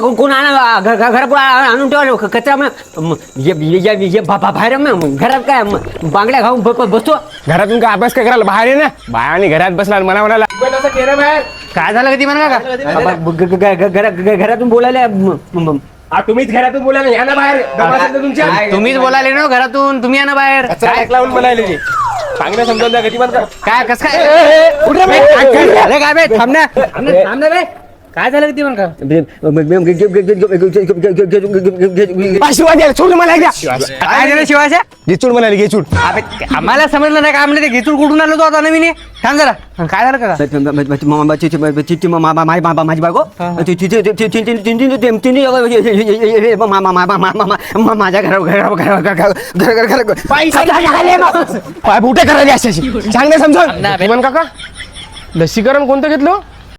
कोण घरापुढे आणून ठेवा कचरा बाहेर घरात काय बांगड्या खाऊन बसतो. घरातून काय अभ्यास काय करायला बाहेर आहे ना बाहेर घरात बसला मला म्हणाला काय झालं कधी म्हणा का घरातून बोलायला तुम्हीच घरातून बोला ना या ना बाहेर तुमच्या तुम्हीच बोलायले ना घरातून तुम्ही या ना बाहेर लावून म्हणाले चांगलं समजावून द्या गती बंद काय कस काय थांब ना बे काय झालं किती म्हणा सोड मला एकदा काय झालं शिवाच्या घेचूड म्हणाले घेचूड आम्हाला समजलं नाही का आम्हाला ते घेतून कुठून आलो तो आता नवीन सांग जरा काय झालं का माझी बायको माझ्या पाय बुटे करायला अशाशी चांगले समजा काका लसीकरण कोणतं घेतलं